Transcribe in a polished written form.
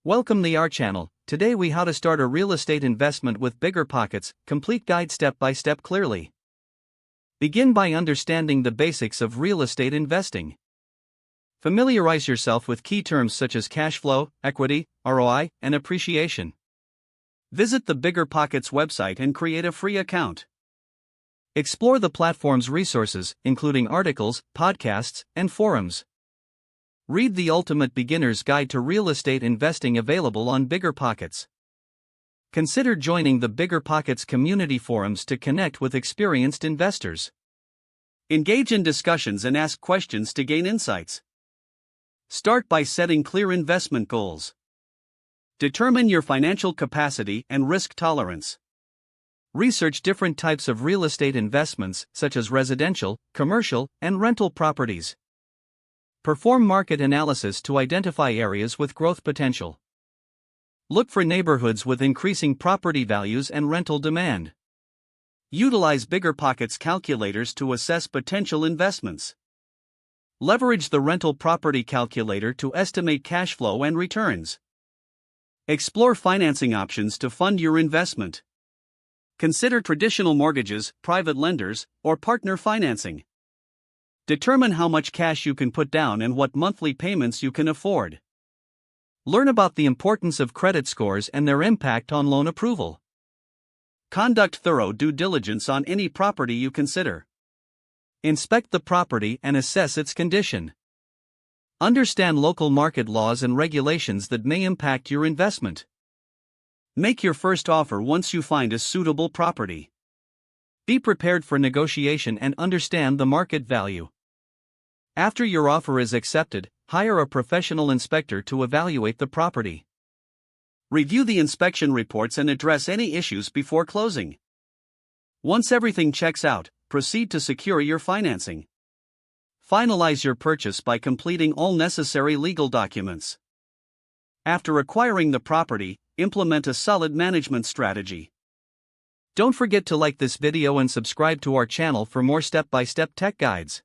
Welcome to our channel. Today we how to start a real estate investment with BiggerPockets, complete guide step by step clearly. Begin by understanding the basics of real estate investing. Familiarize yourself with key terms such as cash flow, equity, ROI, and appreciation. Visit the BiggerPockets website and create a free account. Explore the platform's resources, including articles, podcasts, and forums. Read the Ultimate Beginner's Guide to Real Estate Investing available on BiggerPockets. Consider joining the BiggerPockets community forums to connect with experienced investors. Engage in discussions and ask questions to gain insights. Start by setting clear investment goals. Determine your financial capacity and risk tolerance. Research different types of real estate investments, such as residential, commercial, and rental properties. Perform market analysis to identify areas with growth potential. Look for neighborhoods with increasing property values and rental demand. Utilize BiggerPockets calculators to assess potential investments. Leverage the rental property calculator to estimate cash flow and returns. Explore financing options to fund your investment. Consider traditional mortgages, private lenders, or partner financing. Determine how much cash you can put down and what monthly payments you can afford. Learn about the importance of credit scores and their impact on loan approval. Conduct thorough due diligence on any property you consider. Inspect the property and assess its condition. Understand local market laws and regulations that may impact your investment. Make your first offer once you find a suitable property. Be prepared for negotiation and understand the market value. After your offer is accepted, hire a professional inspector to evaluate the property. Review the inspection reports and address any issues before closing. Once everything checks out, proceed to secure your financing. Finalize your purchase by completing all necessary legal documents. After acquiring the property, implement a solid management strategy. Don't forget to like this video and subscribe to our channel for more step-by-step tech guides.